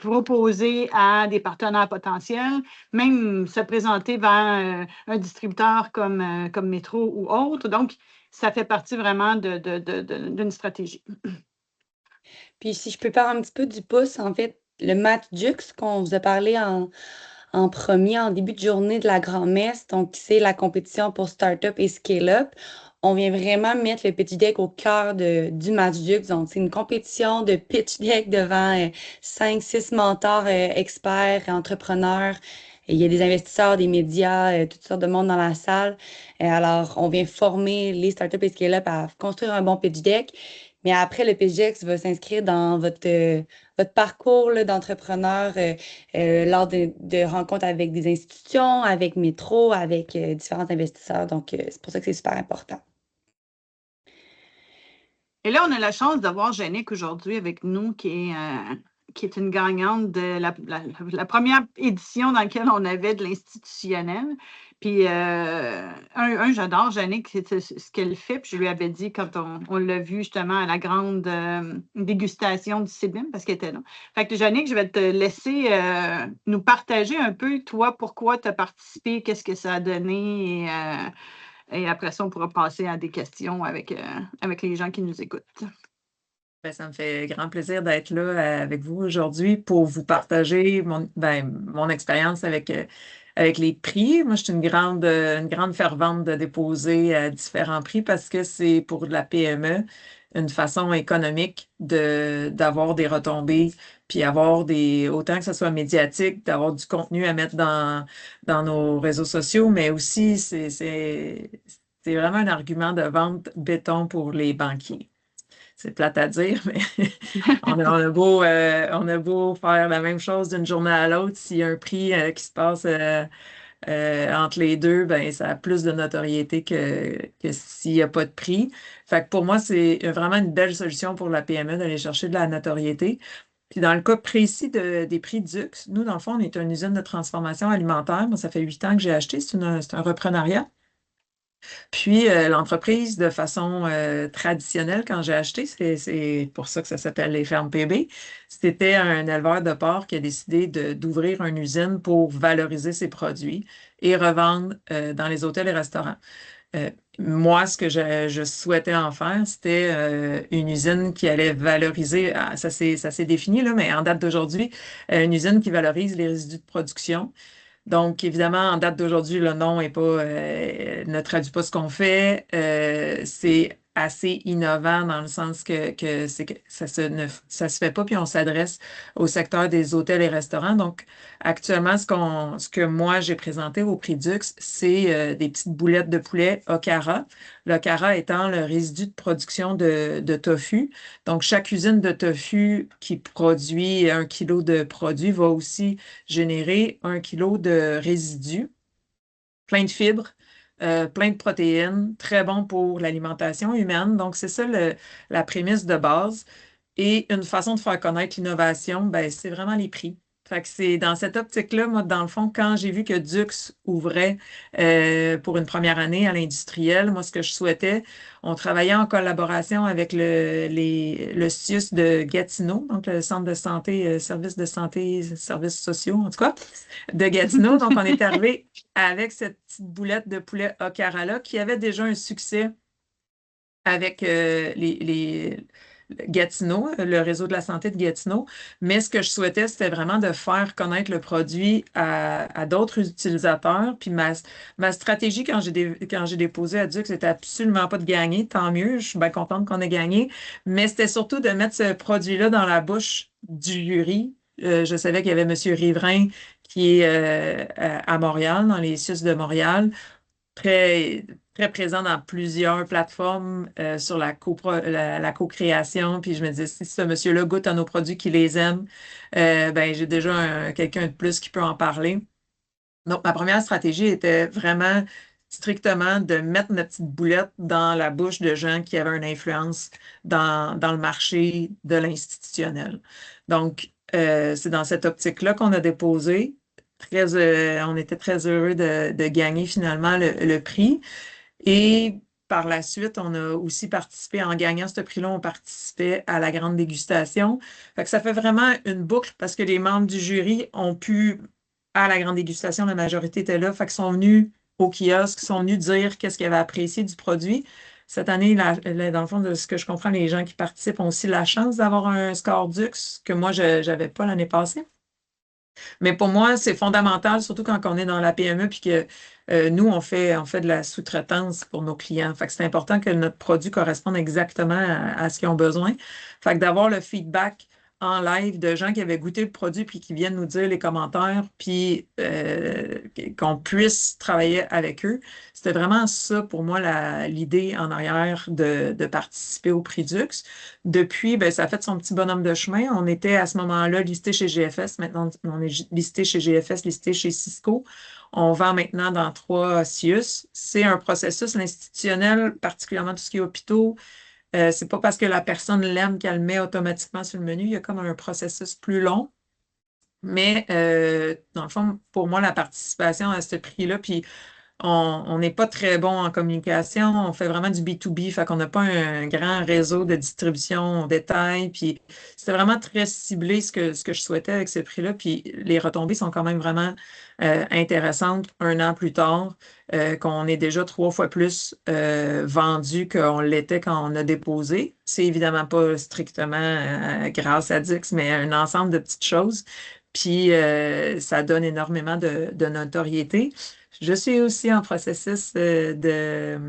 proposer à des partenaires potentiels, même se présenter vers un distributeur comme Métro ou autre. Donc, ça fait partie vraiment d'une stratégie. Puis si je peux faire un petit peu du pouce, en fait, le match Jux qu'on vous a parlé en premier, en début de journée de la grand-messe, donc c'est la compétition pour Startup et Scale-Up. On vient vraiment mettre le pitch deck au cœur du match Jux. Donc, c'est une compétition de pitch deck devant 5, 6 mentors, experts, entrepreneurs. Et il y a des investisseurs, des médias, toutes sortes de monde dans la salle. Alors, on vient former les startups et Scale-Up à construire un bon pitch deck. Mais après, le pitch deck va s'inscrire dans votre parcours d'entrepreneur lors de rencontres avec des institutions, avec Métro, avec différents investisseurs. Donc, c'est pour ça que c'est super important. Et là, on a la chance d'avoir Jannick aujourd'hui avec nous, qui est une gagnante de la première édition dans laquelle on avait de l'institutionnel. Puis, j'adore Jannick, c'est ce qu'elle fait. Puis, je lui avais dit quand on l'a vu justement à la grande dégustation du CIBIM, parce qu'elle était là. Fait que, Jannick, je vais te laisser nous partager un peu, toi, pourquoi tu as participé, qu'est-ce que ça a donné. Et après ça, on pourra passer à des questions avec les gens qui nous écoutent. Ben, ça me fait grand plaisir d'être là avec vous aujourd'hui pour vous partager mon expérience avec les prix. Moi, je suis une grande fervente de déposer différents prix parce que c'est pour la PME une façon économique d'avoir des retombées, puis avoir autant que ce soit médiatique, d'avoir du contenu à mettre dans nos réseaux sociaux, mais aussi c'est vraiment un argument de vente béton pour les banquiers. C'est plate à dire, mais on a beau faire la même chose d'une journée à l'autre, s'il y a un prix qui se passe entre les deux, ben ça a plus de notoriété que s'il n'y a pas de prix. Fait que pour moi, c'est vraiment une belle solution pour la PME d'aller chercher de la notoriété. Puis dans le cas précis des prix Dux, nous, dans le fond, on est une usine de transformation alimentaire. Moi, ça fait 8 ans que j'ai acheté. C'est un reprenariat. Puis l'entreprise, de façon traditionnelle, quand j'ai acheté, c'est pour ça que ça s'appelle les fermes PB, c'était un éleveur de porc qui a décidé d'ouvrir une usine pour valoriser ses produits et revendre dans les hôtels et restaurants. Moi, ce que je souhaitais en faire, c'était une usine qui allait valoriser, ça s'est défini, là, mais en date d'aujourd'hui, une usine qui valorise les résidus de production. Donc, évidemment, en date d'aujourd'hui, le nom ne traduit pas ce qu'on fait. C'est assez innovant dans le sens que ça se fait pas, puis on s'adresse au secteur des hôtels et restaurants. Donc, actuellement, ce que moi j'ai présenté au Prix Dux, c'est des petites boulettes de poulet okara. L'okara étant le résidu de production de tofu. Donc, chaque usine de tofu qui produit 1 kilo de produit va aussi générer 1 kilo de résidus, plein de fibres, plein de protéines, très bon pour l'alimentation humaine. Donc, c'est ça la prémisse de base. Et une façon de faire connaître l'innovation, ben, c'est vraiment les prix. Fait que c'est dans cette optique-là, moi, dans le fond, quand j'ai vu que Dux ouvrait pour une première année à l'industriel, moi, ce que je souhaitais, on travaillait en collaboration avec le CIUS de Gatineau, donc le Centre de santé, services de santé, services sociaux, en tout cas, de Gatineau. Donc, on est arrivé avec cette petite boulette de poulet Okara-là qui avait déjà un succès avec Gatineau, le réseau de la santé de Gatineau. Mais ce que je souhaitais, c'était vraiment de faire connaître le produit à d'autres utilisateurs. Puis ma stratégie quand j'ai déposé à Dux, c'était absolument pas de gagner, tant mieux, je suis bien contente qu'on ait gagné, mais c'était surtout de mettre ce produit-là dans la bouche du jury. Je savais qu'il y avait M. Riverain qui est à Montréal, dans les CIUS de Montréal, très, très présent dans plusieurs plateformes sur la co-création. Puis je me disais, si ce monsieur-là goûte à nos produits, qu'il les aime, ben, j'ai déjà quelqu'un de plus qui peut en parler. Donc, ma première stratégie était vraiment strictement de mettre notre petite boulette dans la bouche de gens qui avaient une influence dans le marché de l'institutionnel. Donc, c'est dans cette optique-là qu'on a déposé. On était très heureux de gagner finalement le prix. Et par la suite, on a aussi participé, en gagnant ce prix-là, on participait à la grande dégustation. Fait que ça fait vraiment une boucle parce que les membres du jury ont pu, à la grande dégustation, la majorité était là, fait qu'ils sont venus au kiosque, sont venus dire qu'est-ce qu'ils avaient apprécié du produit. Cette année, dans le fond, de ce que je comprends, les gens qui participent ont aussi la chance d'avoir un score Dux que moi, je n'avais pas l'année passée. Mais pour moi, c'est fondamental, surtout quand on est dans la PME puis que nous, on fait de la sous-traitance pour nos clients. Fait que c'est important que notre produit corresponde exactement à ce qu'ils ont besoin. Fait que d'avoir le feedback en live de gens qui avaient goûté le produit puis qui viennent nous dire les commentaires puis qu'on puisse travailler avec eux. C'était vraiment ça pour moi l'idée en arrière de participer au Prix Dux. Depuis, ben, ça a fait son petit bonhomme de chemin. On était à ce moment-là listé chez GFS. Maintenant, on est listé chez GFS, listé chez Cisco. On vend maintenant dans 3 CIUS. C'est un processus institutionnel, particulièrement tout ce qui est hôpitaux. C'est pas parce que la personne l'aime qu'elle le met automatiquement sur le menu. Il y a comme un processus plus long. Mais dans le fond, pour moi, la participation à ce prix-là, puis on n'est pas très bon en communication, on fait vraiment du B2B, fait qu'on n'a pas un grand réseau de distribution au détail, puis c'était vraiment très ciblé ce que je souhaitais avec ce prix-là, puis les retombées sont quand même vraiment intéressantes 1 an plus tard, qu'on est déjà 3 fois plus vendu qu'on l'était quand on a déposé. C'est évidemment pas strictement grâce à Dix, mais un ensemble de petites choses, puis ça donne énormément de notoriété. Je suis aussi en processus de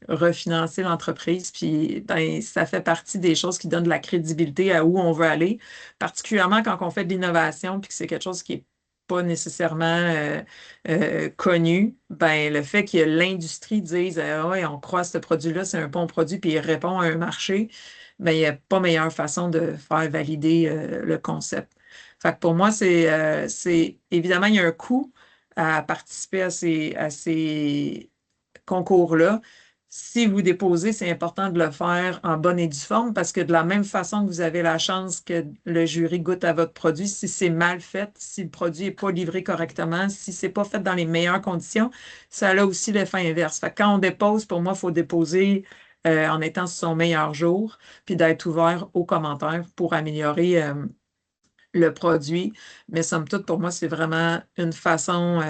refinancer l'entreprise, puis ben, ça fait partie des choses qui donnent de la crédibilité à où on veut aller, particulièrement quand on fait de l'innovation, puis que c'est quelque chose qui n'est pas nécessairement connu. Ben, le fait que l'industrie dise ouais, on croit que ce produit-là, c'est un bon produit, puis il répond à un marché, ben, il n'y a pas meilleure façon de faire valider le concept. Fait que pour moi, c'est évidemment, il y a un coût à participer à ces concours-là. Si vous déposez, c'est important de le faire en bonne et due forme parce que de la même façon que vous avez la chance que le jury goûte à votre produit, si c'est mal fait, si le produit n'est pas livré correctement, si c'est pas fait dans les meilleures conditions, ça a aussi l'effet inverse. Fait que quand on dépose, pour moi, il faut déposer en étant sur son meilleur jour, puis d'être ouvert aux commentaires pour améliorer le produit. Mais somme toute, pour moi, c'est vraiment une façon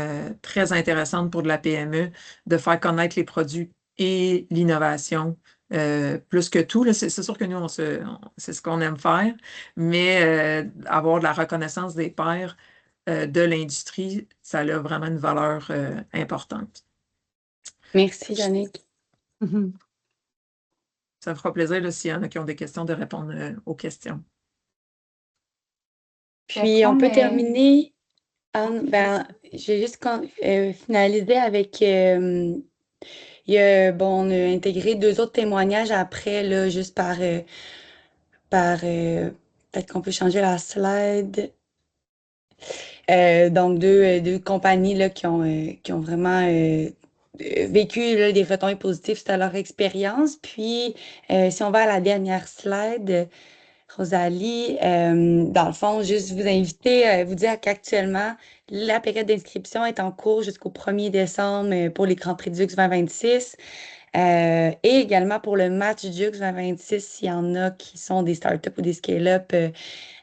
très intéressante pour de la PME de faire connaître les produits et l'innovation. Plus que tout, là, c'est sûr que nous, c'est ce qu'on aime faire, mais avoir de la reconnaissance des pairs de l'industrie, ça a vraiment une valeur importante. Merci, Yannick. ça me fera plaisir là, s'il y en a qui ont des questions de répondre aux questions. Puis, on peut terminer. J'ai juste finalisé avec. On a intégré 2 autres témoignages après, là, juste peut-être qu'on peut changer la slide. Donc, deux compagnies là, qui ont vraiment vécu là, des retombées positives suite à leur expérience. Puis, si on va à la dernière slide, Rosalie, dans le fond, juste vous inviter, vous dire qu'actuellement, la période d'inscription est en cours jusqu'au 1er décembre pour les Grands Prix Dux 2026. Et également pour le match Dux 2026, s'il y en a qui sont des startups ou des scale-up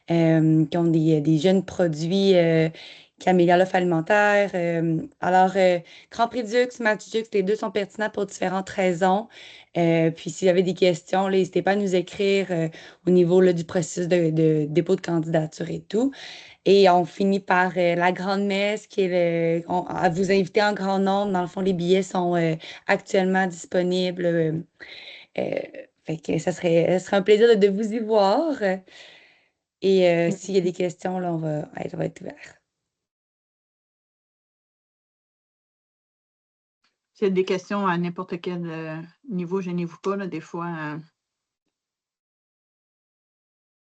qui ont des jeunes produits qui améliorent l'offre alimentaire. Alors, Grand Prix Dux, Match Dux, les deux sont pertinents pour différentes raisons. Puis, si vous avez des questions, là, n'hésitez pas à nous écrire au niveau là, du processus de dépôt de candidature et tout. Et on finit par la grande messe qui est à vous inviter en grand nombre. Dans le fond, les billets sont actuellement disponibles. Fait que ça serait un plaisir de vous y voir. Et s'il y a des questions, là, ça va être ouvert. S'il y a des questions à n'importe quel niveau, gênez-vous pas, là, des fois.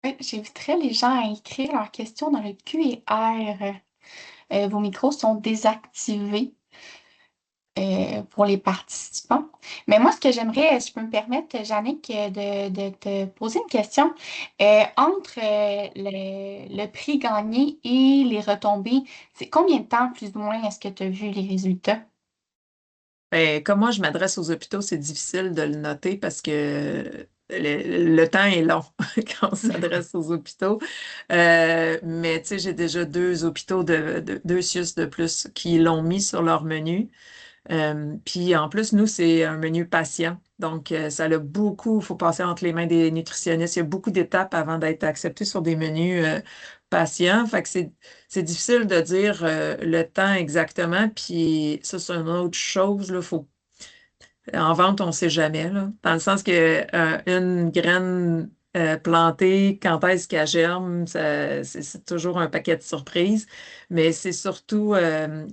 Oui, j'inviterais les gens à écrire leurs questions dans le QR. Vos micros sont désactivés pour les participants. Mais moi, ce que j'aimerais, si je peux me permettre, Jannick, de te poser une question. Entre le prix gagné et les retombées, c'est combien de temps, plus ou moins, est-ce que tu as vu les résultats? Ben, comme moi, je m'adresse aux hôpitaux, c'est difficile de le noter parce que le temps est long quand on s'adresse aux hôpitaux. Mais tu sais, j'ai déjà 2 hôpitaux, 2 CIUS de plus qui l'ont mis sur leur menu. Puis en plus, nous, c'est un menu patient. Donc, ça a beaucoup, il faut passer entre les mains des nutritionnistes. Il y a beaucoup d'étapes avant d'être accepté sur des menus patients. Fait que c'est difficile de dire le temps exactement. Puis ça, c'est une autre chose. Là, en vente, on ne sait jamais. Là, dans le sens que une graine plantée, quand est-ce qu'elle germe, c'est toujours un paquet de surprises. Mais c'est surtout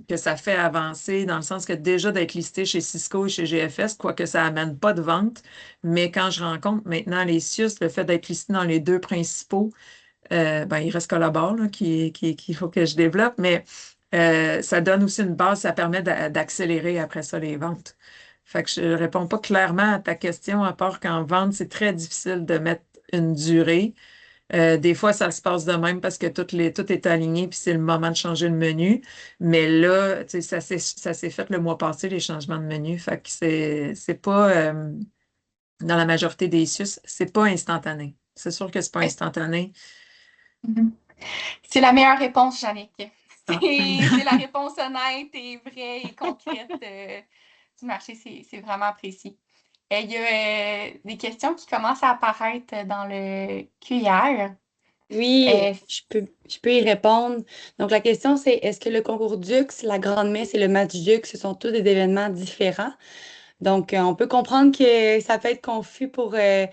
que ça fait avancer dans le sens que déjà d'être listé chez Cisco et chez GFS, quoique ça n'amène pas de vente. Mais quand je rencontre maintenant les CIUS, le fait d'être listé dans les 2 principaux, il reste Collabore là, qu'il faut que je développe. Mais ça donne aussi une base, ça permet d'accélérer après ça les ventes. Fait que je ne réponds pas clairement à ta question, à part qu'en vente, c'est très difficile de mettre une durée. Des fois, ça se passe de même parce que tout est aligné puis c'est le moment de changer le menu. Mais là, tu sais, ça s'est fait le mois passé, les changements de menu. Fait que c'est pas, dans la majorité des CIUS, c'est pas instantané. C'est sûr que c'est pas instantané. Mhm. C'est la meilleure réponse, Jannick. Ah. C'est la réponse honnête et vraie et concrète du marché. C'est vraiment précis. Il y a des questions qui commencent à apparaître dans le QR. Oui, je peux y répondre. Donc, la question, c'est est-ce que le concours Dux, la Grande Messe et le match Dux, ce sont tous des événements différents? Donc, on peut comprendre que ça peut être confus pour les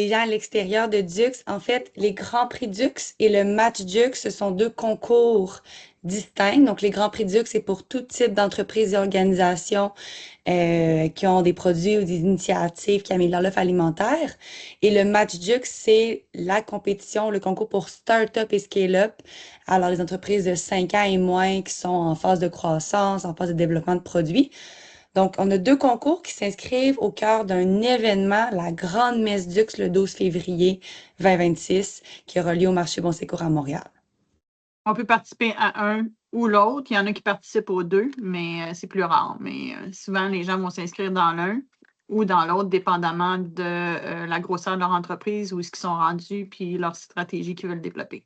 gens à l'extérieur de Dux. En fait, les Grands Prix Dux et le match Dux, ce sont 2 concours distincts. Donc, les Grands Prix Dux, c'est pour tout type d'entreprises et organisations qui ont des produits ou des initiatives qui améliorent l'offre alimentaire. Et le match Dux, c'est la compétition, le concours pour start-up et scale-up. Alors, les entreprises de 5 ans et moins qui sont en phase de croissance, en phase de développement de produits. Donc, on a 2 concours qui s'inscrivent au cœur d'un événement, la Grande Messe Dux, le 12 février 2026, qui aura lieu au marché Bon Sécours à Montréal. On peut participer à un ou l'autre. Il y en a qui participent aux 2, mais c'est plus rare. Mais souvent, les gens vont s'inscrire dans l'un ou dans l'autre, dépendamment de la grosseur de leur entreprise, où est-ce qu'ils sont rendus, puis leur stratégie qu'ils veulent développer.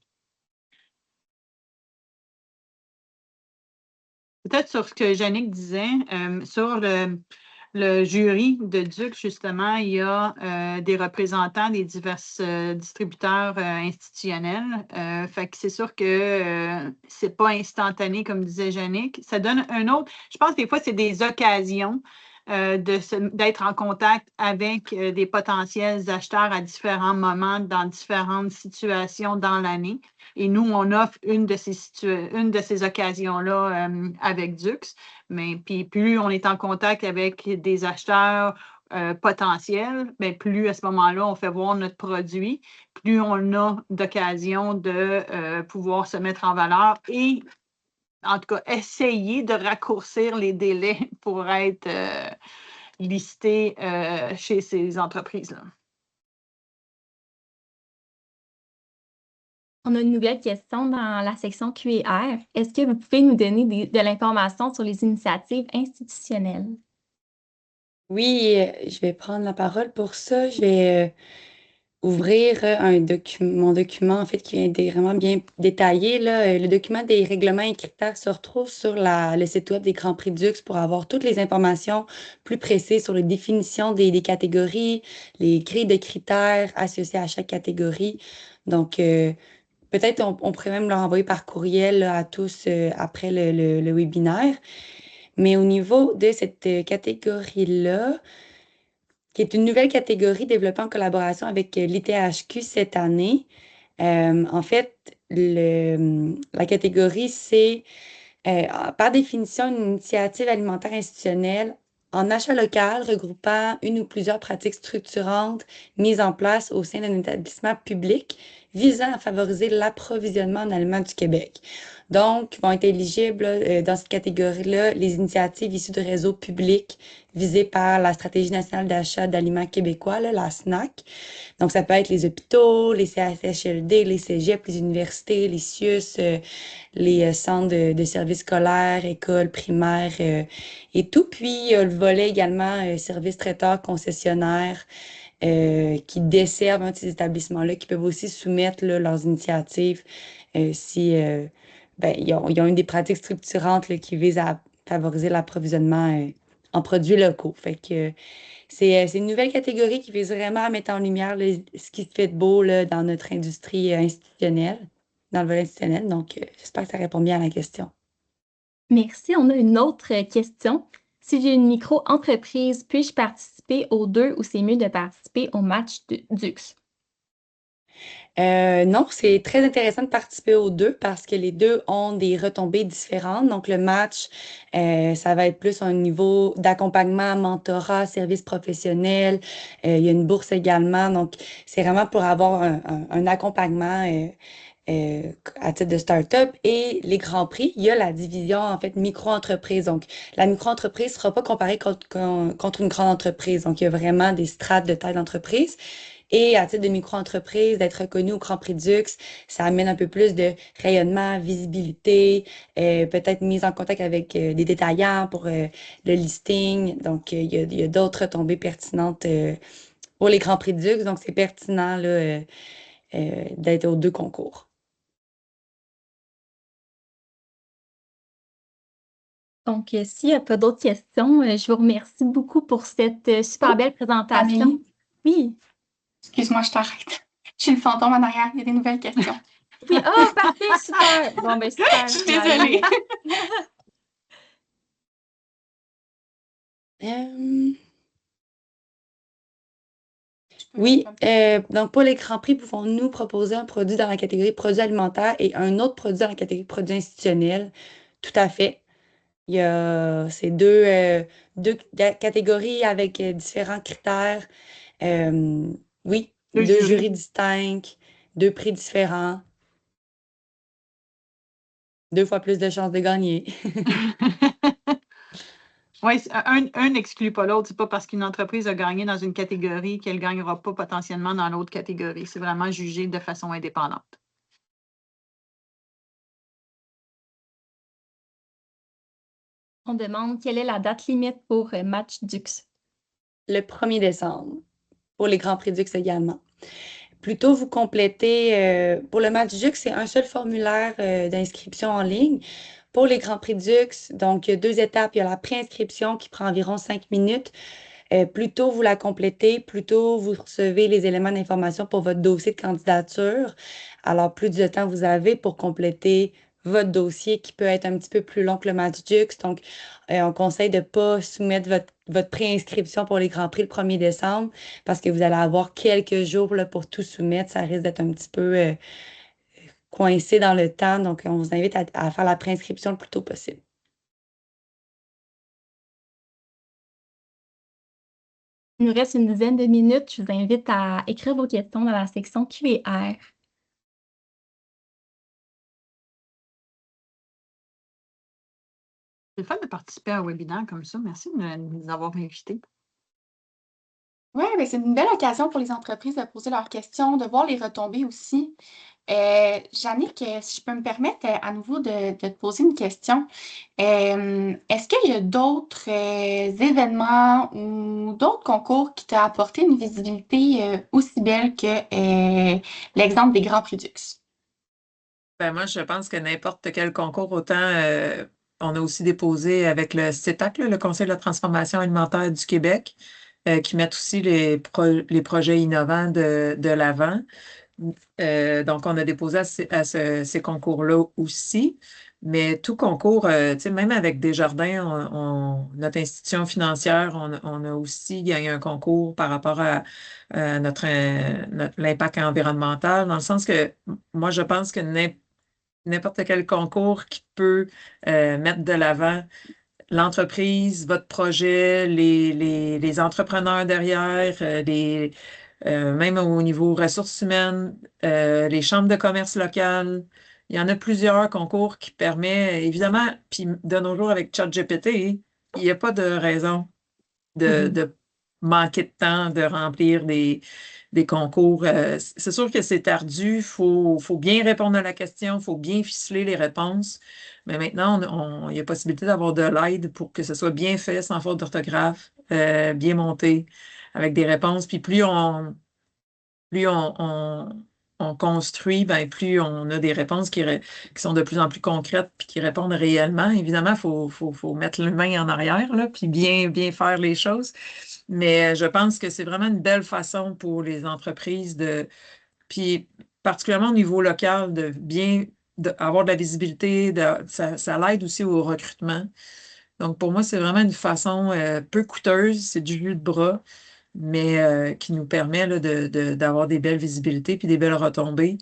Peut-être sur ce que Jannick disait, sur le jury de Dux, justement, il y a des représentants des divers distributeurs institutionnels. Fait que c'est sûr que c'est pas instantané, comme disait Jannick. Ça donne un autre. Je pense que des fois, c'est des occasions d'être en contact avec des potentiels acheteurs à différents moments, dans différentes situations dans l'année. Et nous, on offre une de ces occasions-là avec Dux. Mais puis plus on est en contact avec des acheteurs potentiels, mais plus à ce moment-là, on fait voir notre produit, plus on a d'occasion de pouvoir se mettre en valeur et en tout cas, essayer de raccourcir les délais pour être listé chez ces entreprises-là. On a une nouvelle question dans la section Q&R. Est-ce que vous pouvez nous donner de l'information sur les initiatives institutionnelles? Oui, je vais prendre la parole pour ça. Je vais ouvrir mon document, en fait, qui est vraiment bien détaillé. Là. Le document des règlements et critères se retrouve sur le site web des Grands Prix Dux pour avoir toutes les informations plus précises sur les définitions des catégories, les grilles de critères associées à chaque catégorie. Donc, peut-être on pourrait même leur envoyer par courriel là, à tous après le webinaire. Mais au niveau de cette catégorie-là, qui est une nouvelle catégorie développée en collaboration avec l'ITHQ cette année. En fait, la catégorie, c'est par définition une initiative alimentaire institutionnelle en achat local regroupant une ou plusieurs pratiques structurantes mises en place au sein d'un établissement public visant à favoriser l'approvisionnement en aliments du Québec. Donc, vont être éligibles dans cette catégorie-là les initiatives issues de réseaux publics visées par la Stratégie nationale d'achat d'aliments québécois, là, la SNAC. Donc, ça peut être les hôpitaux, les CHSLD, les cégeps, les universités, les CIUS, les centres de services scolaires, écoles primaires et tout. Puis, il y a le volet également services traiteurs, concessionnaires qui desservent ces établissements-là, qui peuvent aussi soumettre là, leurs initiatives si ils ont une des pratiques structurantes là, qui visent à favoriser l'approvisionnement en produits locaux. Fait que c'est une nouvelle catégorie qui vise vraiment à mettre en lumière ce qui se fait de beau là, dans notre industrie institutionnelle, dans le volet institutionnel. Donc, j'espère que ça répond bien à la question. Merci. On a une autre question. Si j'ai une micro-entreprise, puis-je participer aux deux ou c'est mieux de participer au match de Dux? Non, c'est très intéressant de participer aux deux parce que les deux ont des retombées différentes. Donc, le match, ça va être plus un niveau d'accompagnement, mentorat, service professionnel. Il y a une bourse également. Donc, c'est vraiment pour avoir un accompagnement à titre de start-up. Et les grands prix, il y a la division, en fait, micro-entreprise. Donc, la micro-entreprise ne sera pas comparée contre une grande entreprise. Donc, il y a vraiment des strates de taille d'entreprise. Et à titre de micro-entreprise, d'être reconnu au Grand Prix Dux, ça amène un peu plus de rayonnement, visibilité, peut-être mise en contact avec des détaillants pour le listing. Donc, il y a d'autres retombées pertinentes pour les Grands Prix Dux. Donc, c'est pertinent là, d'être aux deux concours. Donc, s'il n'y a pas d'autres questions, je vous remercie beaucoup pour cette super belle présentation. Amélie, Oui. excuse-moi, je t'arrête. Je suis le fantôme en arrière, il y a des nouvelles questions. Oui, oh, parfait, super. Bon, ben super. Je suis désolée. Oui, donc pour les Grands Prix, pouvons-nous proposer un produit dans la catégorie produits alimentaires et un autre produit dans la catégorie produits institutionnels? Tout à fait. Il y a ces deux catégories avec différents critères. Oui, Deux deux jurys. jurys distincts, deux prix différents, 2 fois plus de chances de gagner. Oui, un n'exclut pas l'autre. C'est pas parce qu'une entreprise a gagné dans une catégorie qu'elle ne gagnera pas potentiellement dans l'autre catégorie. C'est vraiment jugé de façon indépendante. On demande quelle est la date limite pour Match Dux. Le 1er décembre, pour les Grands Prix Dux également. Plutôt, vous complétez, pour le match Dux, c'est un seul formulaire d'inscription en ligne. Pour les Grands Prix Dux, donc il y a 2 étapes. Il y a la préinscription qui prend environ 5 minutes. Plus tôt vous la complétez, plus tôt vous recevez les éléments d'information pour votre dossier de candidature. Alors, plus de temps vous avez pour compléter votre dossier qui peut être un petit peu plus long que le match Jux. Donc, on conseille de ne pas soumettre votre préinscription pour les Grands Prix le 1er décembre parce que vous allez avoir quelques jours là, pour tout soumettre. Ça risque d'être un petit peu coincé dans le temps. Donc, on vous invite à faire la préinscription le plus tôt possible. Il nous reste une dizaine de minutes. Je vous invite à écrire vos questions dans la section Q&R. C'est le fun de participer à un webinaire comme ça. Merci de nous avoir invités. Oui, c'est une belle occasion pour les entreprises de poser leurs questions, de voir les retombées aussi. Jannick, si je peux me permettre à nouveau de te poser une question. Est-ce qu'il y a d'autres événements ou d'autres concours qui t'ont apporté une visibilité aussi belle que l'exemple des Grands Prix Dux? Ben moi, je pense que n'importe quel concours, autant on a aussi déposé avec le CETAC, le Conseil de la transformation alimentaire du Québec, qui met aussi les projets innovants de l'avant. Donc, on a déposé à ces concours-là aussi. Mais tout concours, même avec Desjardins, notre institution financière, on a aussi gagné un concours par rapport à l'impact environnemental, dans le sens que moi, je pense que n'importe quel concours qui peut mettre de l'avant l'entreprise, votre projet, les entrepreneurs derrière, même au niveau ressources humaines, les chambres de commerce locales. Il y en a plusieurs concours qui permettent, évidemment, puis de nos jours avec ChatGPT, il n'y a pas de raison de manquer de temps de remplir des concours. C'est sûr que c'est ardu, il faut bien répondre à la question, il faut bien ficeler les réponses. Mais maintenant, il y a possibilité d'avoir de l'aide pour que ce soit bien fait, sans faute d'orthographe, bien monté, avec des réponses. Puis plus on construit, ben, plus on a des réponses qui sont de plus en plus concrètes puis qui répondent réellement. Évidemment, il faut mettre l'humain en arrière, là, puis bien faire les choses. Mais je pense que c'est vraiment une belle façon pour les entreprises puis particulièrement au niveau local, avoir de la visibilité, ça l'aide aussi au recrutement. Donc, pour moi, c'est vraiment une façon peu coûteuse, c'est du jus de bras, mais qui nous permet là, d'avoir des belles visibilités puis des belles retombées,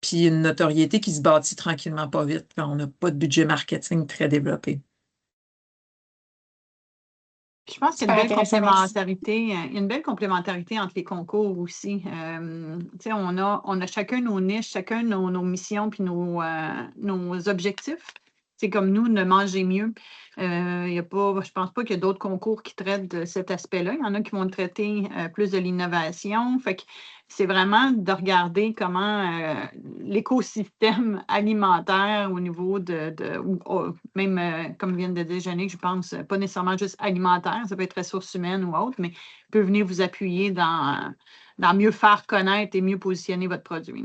puis une notoriété qui se bâtit tranquillement pas vite quand on n'a pas de budget marketing très développé. Je pense qu'il y a Super une belle intéressant, merci. complémentarité, il y a une belle complémentarité entre les concours aussi. On a chacun nos niches, chacun nos missions puis nos objectifs. C'est comme nous, de manger mieux. Je pense pas qu'il y a d'autres concours qui traitent de cet aspect-là. Il y en a qui vont traiter plus de l'innovation. Fait que c'est vraiment de regarder comment l'écosystème alimentaire au niveau même, comme vient de dire Jannick, je pense, pas nécessairement juste alimentaire, ça peut être ressources humaines ou autre, mais peut venir vous appuyer dans mieux faire connaître et mieux positionner votre produit.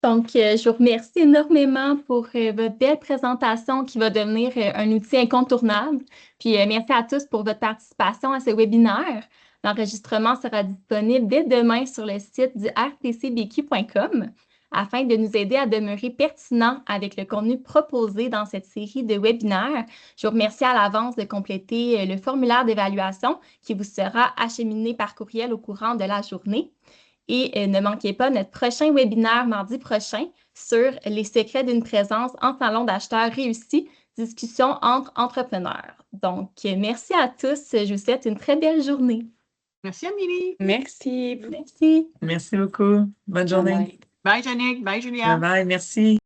Donc, je vous remercie énormément pour votre belle présentation qui va devenir un outil incontournable. Puis, merci à tous pour votre participation à ce webinaire. L'enregistrement sera disponible dès demain sur le site du rtcbq.com afin de nous aider à demeurer pertinents avec le contenu proposé dans cette série de webinaires. Je vous remercie à l'avance de compléter le formulaire d'évaluation qui vous sera acheminé par courriel au courant de la journée. Et ne manquez pas notre prochain webinaire mardi prochain sur les secrets d'une présence en salon d'acheteurs réussi, discussion entre entrepreneurs. Donc, merci à tous. Je vous souhaite une très belle journée. Merci, Amélie. Merci. Merci. Merci beaucoup. Bonne journée. Bye. Bye, Jannick. Bye, Julia. Bye, merci.